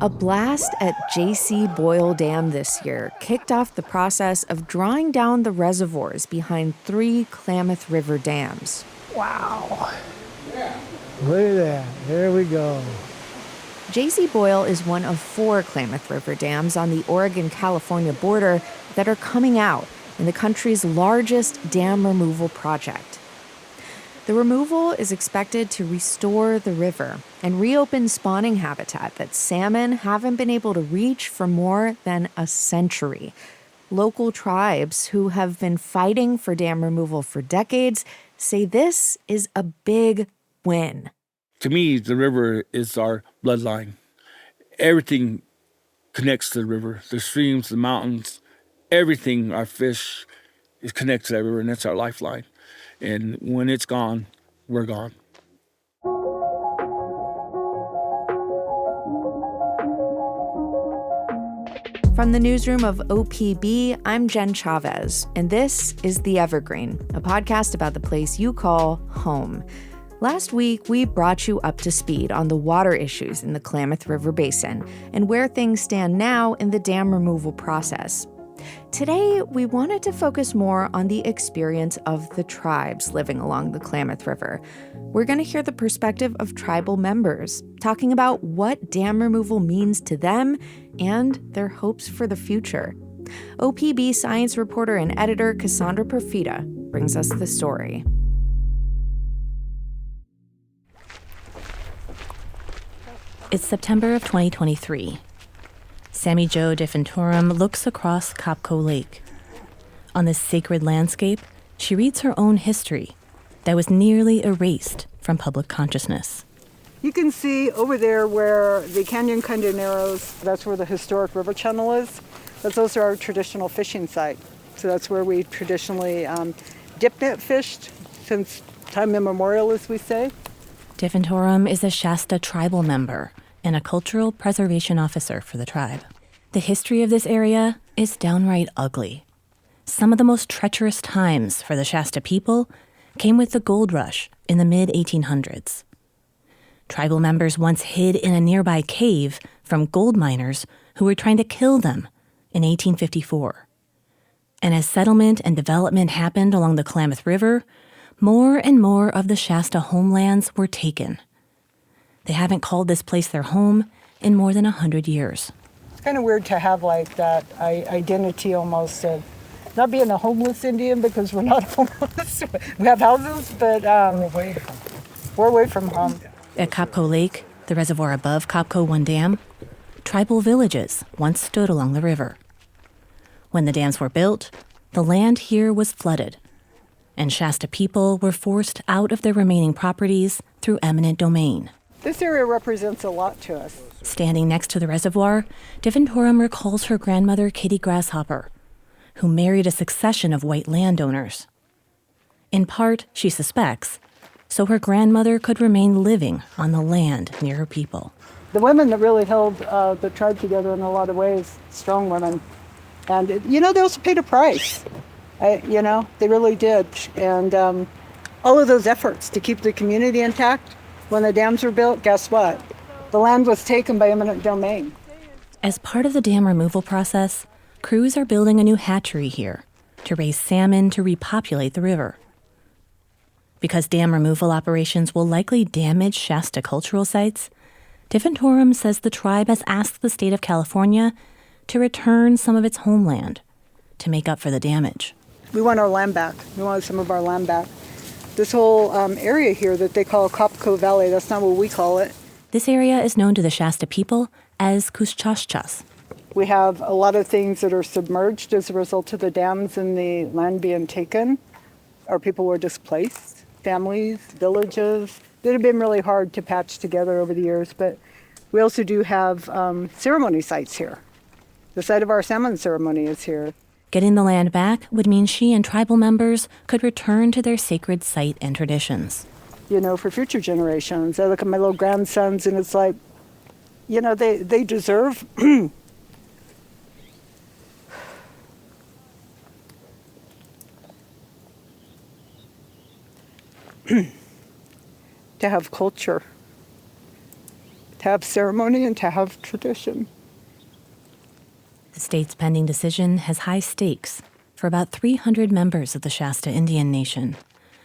A blast at JC Boyle Dam this year kicked off the process of drawing down the reservoirs behind 3 Klamath River dams. Wow. Look at that. There we go. JC Boyle is one of 4 Klamath River dams on the Oregon-California border that are coming out in the country's largest dam removal project. The removal is expected to restore the river and reopen spawning habitat that salmon haven't been able to reach for more than a century. Local tribes who have been fighting for dam removal for decades say this is a big win. To me, the river is our bloodline. Everything connects to the river. The streams, the mountains, everything, our fish is connected to that river, and that's our lifeline. And when it's gone, we're gone. From the newsroom of OPB, I'm Jen Chavez, and this is The Evergreen, a podcast about the place you call home. Last week, we brought you up to speed on the water issues in the Klamath River Basin and where things stand now in the dam removal process. Today, we wanted to focus more on the experience of the tribes living along the Klamath River. We're going to hear the perspective of tribal members, talking about what dam removal means to them and their hopes for the future. OPB science reporter and editor Cassandra Perfida brings us the story. It's September of 2023. Sammy Jo Diffentorum looks across Copco Lake. On this sacred landscape, she reads her own history that was nearly erased from public consciousness. You can see over there where the canyon kind of narrows. That's where the historic river channel is. That's also our traditional fishing site. So that's where we traditionally dip net fished since time immemorial, as we say. Diffentorum is a Shasta tribal member and a cultural preservation officer for the tribe. The history of this area is downright ugly. Some of the most treacherous times for the Shasta people came with the gold rush in the mid-1800s. Tribal members once hid in a nearby cave from gold miners who were trying to kill them in 1854. And as settlement and development happened along the Klamath River, more and more of the Shasta homelands were taken. They haven't called this place their home in more than 100 years. It's kind of weird to have like that identity almost of not being a homeless Indian, because we're not homeless. We have houses, but we're away from home. At Copco Lake, the reservoir above Copco One Dam, tribal villages once stood along the river. When the dams were built, the land here was flooded, and Shasta people were forced out of their remaining properties through eminent domain. This area represents a lot to us. Standing next to the reservoir, Diffentorum recalls her grandmother, Kitty Grasshopper, who married a succession of white landowners. In part, she suspects, so her grandmother could remain living on the land near her people. The women that really held the tribe together in a lot of ways, strong women. And, they also paid a price. They really did. And all of those efforts to keep the community intact, when the dams were built, guess what? The land was taken by eminent domain. As part of the dam removal process, crews are building a new hatchery here to raise salmon to repopulate the river. Because dam removal operations will likely damage Shasta cultural sites, Diffentorum says the tribe has asked the state of California to return some of its homeland to make up for the damage. We want our land back. We want some of our land back. This whole area here that they call Copco Valley, that's not what we call it. This area is known to the Shasta people as Kuschashchas. We have a lot of things that are submerged as a result of the dams and the land being taken. Our people were displaced, families, villages, that have been really hard to patch together over the years. But we also do have ceremony sites here. The site of our salmon ceremony is here. Getting the land back would mean she and tribal members could return to their sacred site and traditions. For future generations. I look at my little grandsons and it's like, they deserve to have culture, to have ceremony and to have tradition. The state's pending decision has high stakes for about 300 members of the Shasta Indian Nation,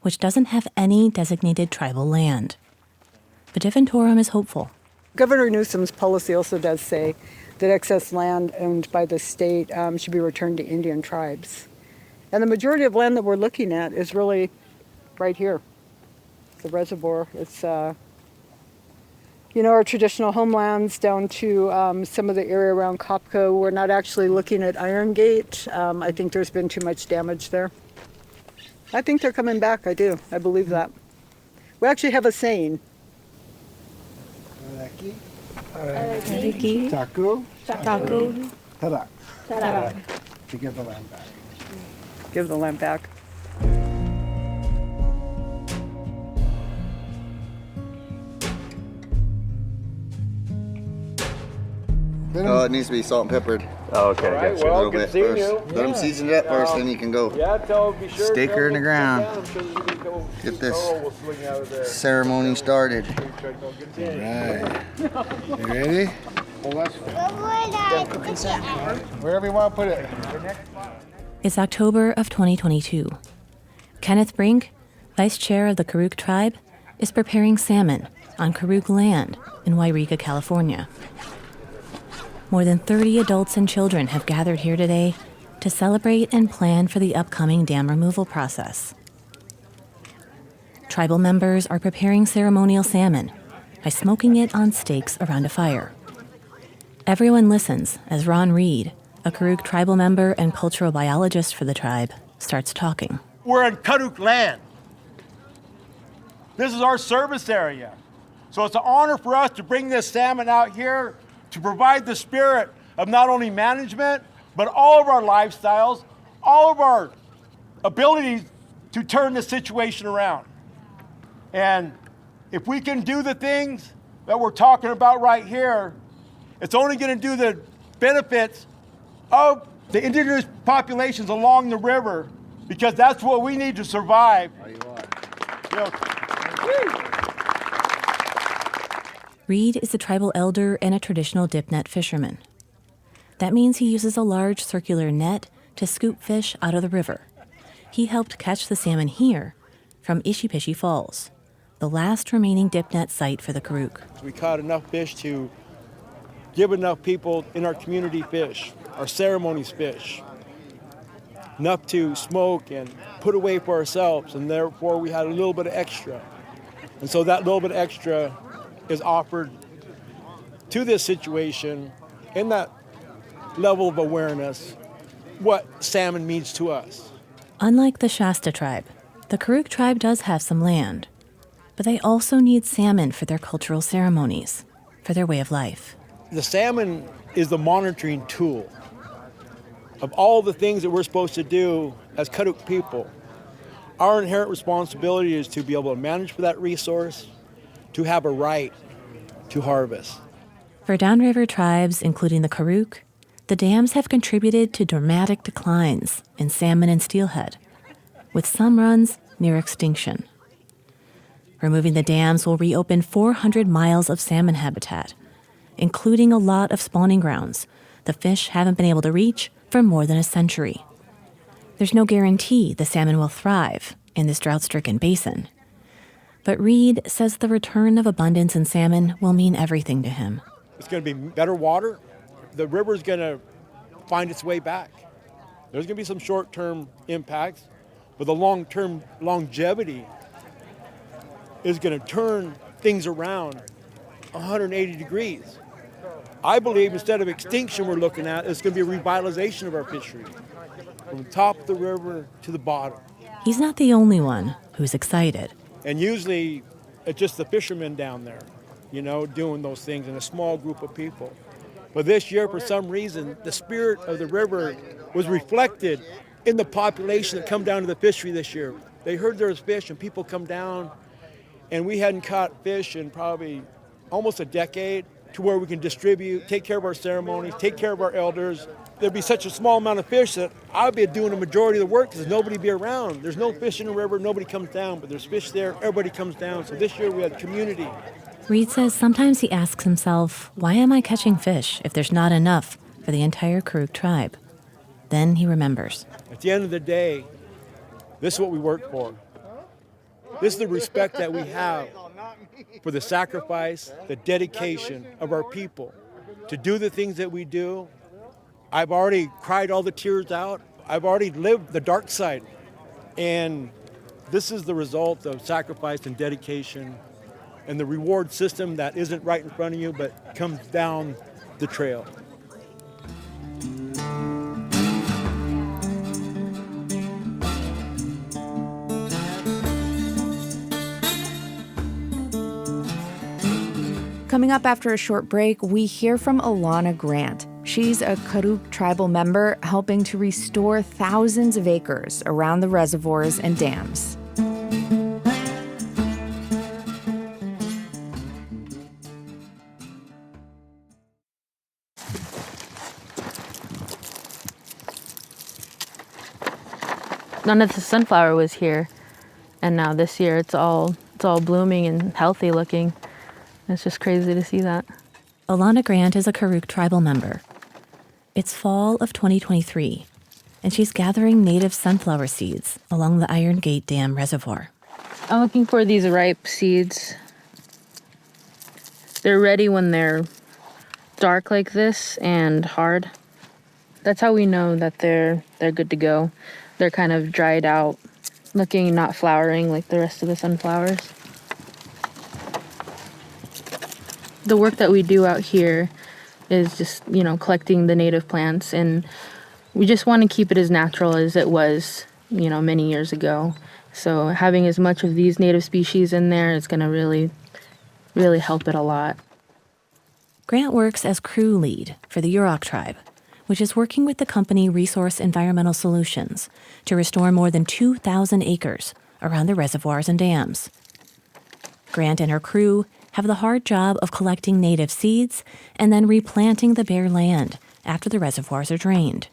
which doesn't have any designated tribal land. But Deventorum is hopeful. Governor Newsom's policy also does say that excess land owned by the state should be returned to Indian tribes. And the majority of land that we're looking at is really right here, the reservoir. It's, our traditional homelands down to some of the area around Kopko. We're not actually looking at Iron Gate. I think there's been too much damage there. I think they're coming back, I do. I believe that. We actually have a saying. Araki, Taku, Tarak. To give the land back. Give the land back. Oh, it needs to be salt and peppered. Oh, okay. A little bit first. Let them season it up first, then you can go. Stake her in the ground. Get this ceremony started. All right. You ready? Wherever you want to put it. It's October of 2022. Kenneth Brink, vice chair of the Karuk tribe, is preparing salmon on Karuk land in Wairika, California. More than 30 adults and children have gathered here today to celebrate and plan for the upcoming dam removal process. Tribal members are preparing ceremonial salmon by smoking it on stakes around a fire. Everyone listens as Ron Reed, a Karuk tribal member and cultural biologist for the tribe, starts talking. We're in Karuk land. This is our service area. So it's an honor for us to bring this salmon out here to provide the spirit of not only management, but all of our lifestyles, all of our abilities to turn the situation around. And if we can do the things that we're talking about right here, it's only going to do the benefits of the indigenous populations along the river, because that's what we need to survive. Reed is a tribal elder and a traditional dip net fisherman. That means he uses a large circular net to scoop fish out of the river. He helped catch the salmon here from Ishipishi Falls, the last remaining dip net site for the Karuk. We caught enough fish to give enough people in our community fish, our ceremonies fish, enough to smoke and put away for ourselves, and therefore we had a little bit of extra. And so that little bit of extra is offered to this situation in that level of awareness, what salmon means to us. Unlike the Shasta tribe, the Karuk tribe does have some land, but they also need salmon for their cultural ceremonies, for their way of life. The salmon is the monitoring tool of all the things that we're supposed to do as Karuk people. Our inherent responsibility is to be able to manage for that resource, to have a right to harvest. For downriver tribes, including the Karuk, the dams have contributed to dramatic declines in salmon and steelhead, with some runs near extinction. Removing the dams will reopen 400 miles of salmon habitat, including a lot of spawning grounds the fish haven't been able to reach for more than a century. There's no guarantee the salmon will thrive in this drought-stricken basin. But Reed says the return of abundance in salmon will mean everything to him. It's going to be better water. The river's going to find its way back. There's going to be some short-term impacts, but the long-term longevity is going to turn things around 180 degrees. I believe instead of extinction we're looking at, it's going to be a revitalization of our fishery, from the top of the river to the bottom. He's not the only one who's excited. And usually it's just the fishermen down there, doing those things in a small group of people. But this year, for some reason, the spirit of the river was reflected in the population that come down to the fishery this year. They heard there was fish and people come down, and we hadn't caught fish in probably almost a decade to where we can distribute, take care of our ceremonies, take care of our elders. There'd be such a small amount of fish that I'd be doing the majority of the work because nobody be around. There's no fish in the river, nobody comes down, but there's fish there, everybody comes down. So this year we had community Reed says sometimes he asks himself, why am I catching fish if there's not enough for the entire Karuk tribe? Then he remembers. At the end of the day, this is what we work for. This is the respect that we have for the sacrifice, the dedication of our people to do the things that we do. I've already cried all the tears out. I've already lived the dark side. And this is the result of sacrifice and dedication and the reward system that isn't right in front of you but comes down the trail. Coming up after a short break, we hear from Alana Grant. She's a Karuk tribal member helping to restore thousands of acres around the reservoirs and dams. None of the sunflower was here, and now this year it's all blooming and healthy looking. It's just crazy to see that. Alana Grant is a Karuk tribal member. It's fall of 2023, and she's gathering native sunflower seeds along the Iron Gate Dam reservoir. I'm looking for these ripe seeds. They're ready when they're dark like this and hard. That's how we know that they're good to go. They're kind of dried out, looking not flowering like the rest of the sunflowers. The work that we do out here is just, collecting the native plants, and we just want to keep it as natural as it was, many years ago. So having as much of these native species in there is going to really, really help it a lot. Grant works as crew lead for the Yurok tribe, which is working with the company Resource Environmental Solutions to restore more than 2,000 acres around the reservoirs and dams. Grant and her crew have the hard job of collecting native seeds and then replanting the bare land after the reservoirs are drained.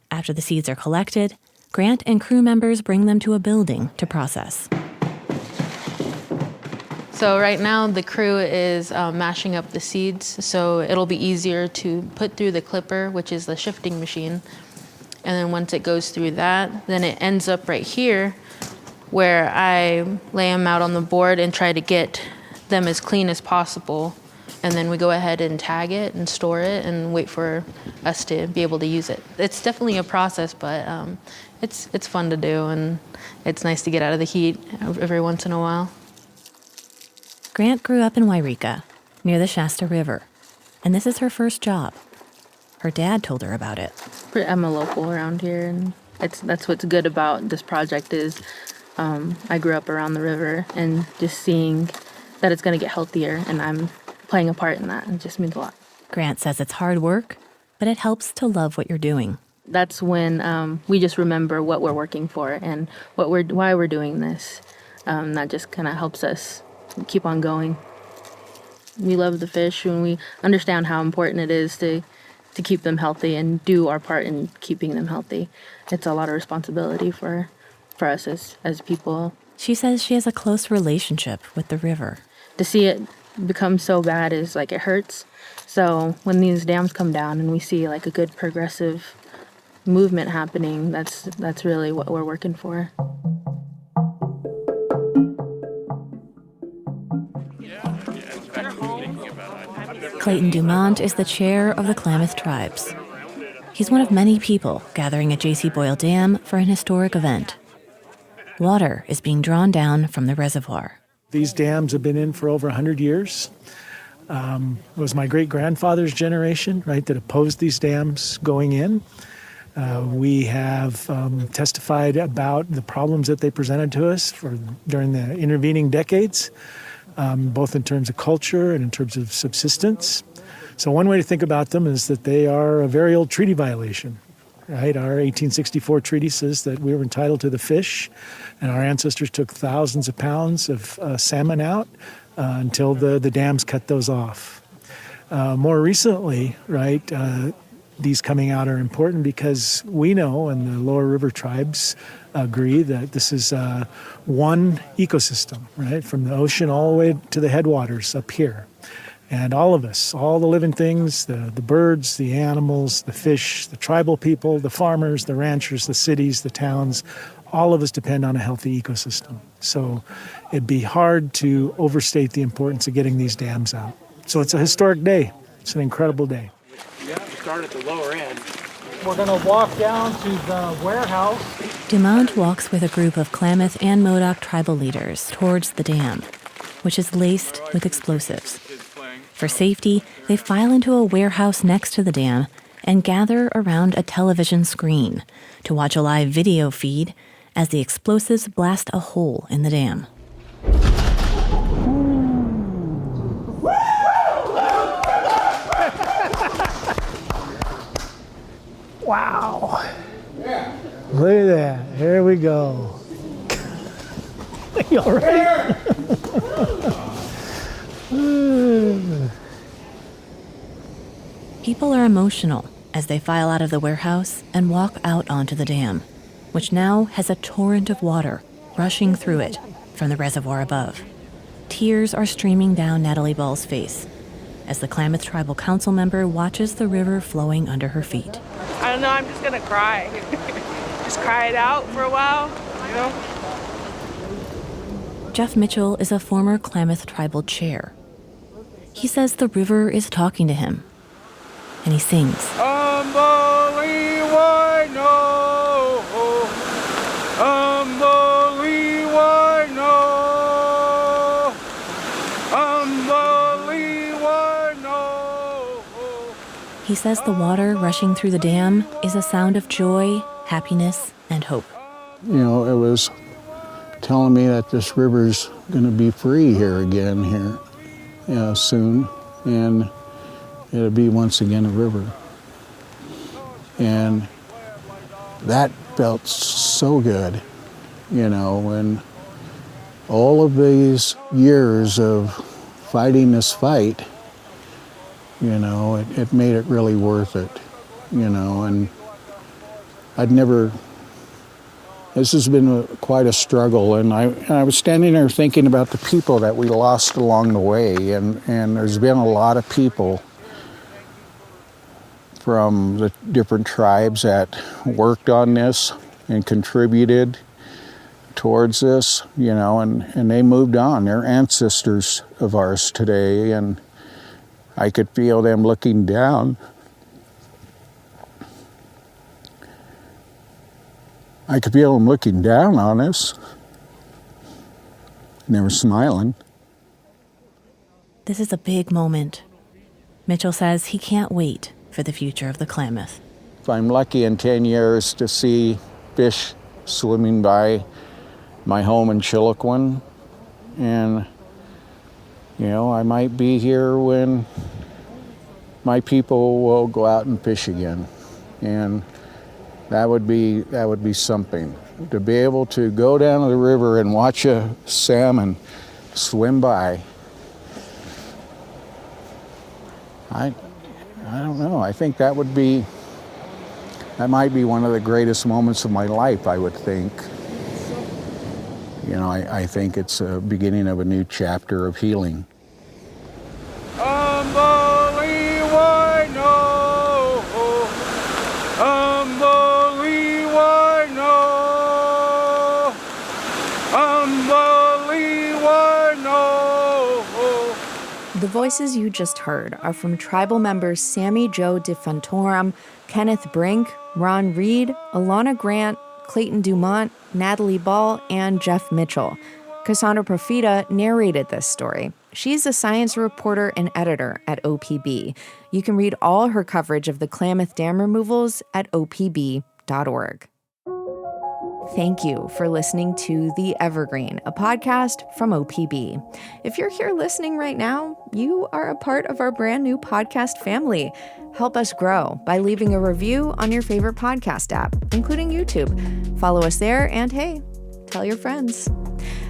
After the seeds are collected, Grant and crew members bring them to a building to process. So right now the crew is mashing up the seeds, so it'll be easier to put through the clipper, which is the shifting machine. And then once it goes through that, then it ends up right here where I lay them out on the board and try to get them as clean as possible. And then we go ahead and tag it and store it and wait for us to be able to use it. It's definitely a process, but it's fun to do, and it's nice to get out of the heat every once in a while. Grant grew up in Wairika, near the Shasta River, and this is her first job. Her dad told her about it. I'm a local around here, and that's what's good about this project is I grew up around the river, and just seeing that it's going to get healthier, and I'm playing a part in that. It just means a lot. Grant says it's hard work, but it helps to love what you're doing. That's when we just remember what we're working for and why we're doing this. That just kind of helps us keep on going. We love the fish, and we understand how important it is to keep them healthy and do our part in keeping them healthy. It's a lot of responsibility for us as people. She says she has a close relationship with the river. To see it become so bad is like it hurts. So when these dams come down and we see like a good progressive movement happening, that's really what we're working for. Clayton Dumont is the chair of the Klamath tribes. He's one of many people gathering at JC Boyle Dam for an historic event. Water is being drawn down from the reservoir. These dams have been in for over 100 years. It was my great-grandfather's generation, right, that opposed these dams going in. We have testified about the problems that they presented to us during the intervening decades, both in terms of culture and in terms of subsistence. So one way to think about them is that they are a very old treaty violation. Right, our 1864 treaty says that we were entitled to the fish, and our ancestors took thousands of pounds of salmon out until the dams cut those off. More recently, right, these coming out are important because we know, and the lower river tribes agree, that this is one ecosystem, right? From the ocean all the way to the headwaters up here. And all of us, all the living things, the birds, the animals, the fish, the tribal people, the farmers, the ranchers, the cities, the towns, all of us depend on a healthy ecosystem. So it'd be hard to overstate the importance of getting these dams out. So it's a historic day. It's an incredible day. You have to start at the lower end. We're going to walk down to the warehouse. Dumont walks with a group of Klamath and Modoc tribal leaders towards the dam, which is laced with explosives. For safety, they file into a warehouse next to the dam and gather around a television screen to watch a live video feed as the explosives blast a hole in the dam. Wow. Look at that. Here we go. You all right? People are emotional as they file out of the warehouse and walk out onto the dam, which now has a torrent of water rushing through it from the reservoir above. Tears are streaming down Natalie Ball's face as the Klamath Tribal Council member watches the river flowing under her feet. I don't know, I'm just gonna cry. Just cry it out for a while, you know? Jeff Mitchell is a former Klamath Tribal chair. He says the river is talking to him, and he sings. He says the water rushing through the dam is a sound of joy, happiness, and hope. You know, it was telling me that this river's going to be free here again soon, and it'll be once again a river. And that felt so good, you know, and all of these years of fighting this fight, you know, it made it really worth it, you know, and this has been quite a struggle, and I was standing there thinking about the people that we lost along the way, and there's been a lot of people from the different tribes that worked on this and contributed towards this, you know, and they moved on. They're ancestors of ours today, and I could feel them looking down. I could feel them looking down on us, and they were smiling. This is a big moment. Mitchell says he can't wait for the future of the Klamath. If I'm lucky in 10 years to see fish swimming by my home in Chiloquin, and, you know, I might be here when my people will go out and fish again. And that would be something. To be able to go down to the river and watch a salmon swim by. I don't know. I think that might be one of the greatest moments of my life, I would think. You know, I think it's a beginning of a new chapter of healing. The voices you just heard are from tribal members Sammy Joe DeFontorum, Kenneth Brink, Ron Reed, Alana Grant, Clayton Dumont, Natalie Ball, and Jeff Mitchell. Cassandra Profita narrated this story. She's a science reporter and editor at OPB. You can read all her coverage of the Klamath Dam removals at opb.org. Thank you for listening to The Evergreen, a podcast from OPB. If you're here listening right now, you are a part of our brand new podcast family. Help us grow by leaving a review on your favorite podcast app, including YouTube. Follow us there, and hey, tell your friends.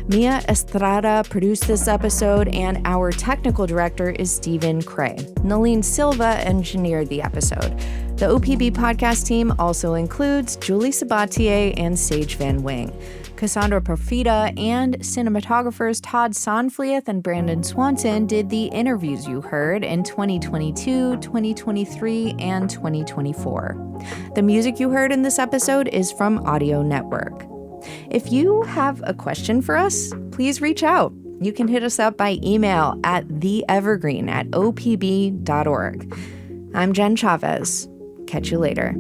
Mia Estrada produced this episode, and our technical director is Stephen Cray. Nalene Silva engineered the episode. The OPB podcast team also includes Julie Sabatier and Sage Van Wing. Cassandra Profita and cinematographers Todd Sonfleeth and Brandon Swanson did the interviews you heard in 2022, 2023, and 2024. The music you heard in this episode is from Audio Network. If you have a question for us, please reach out. You can hit us up by email at theevergreen@opb.org. I'm Jen Chavez. Catch you later.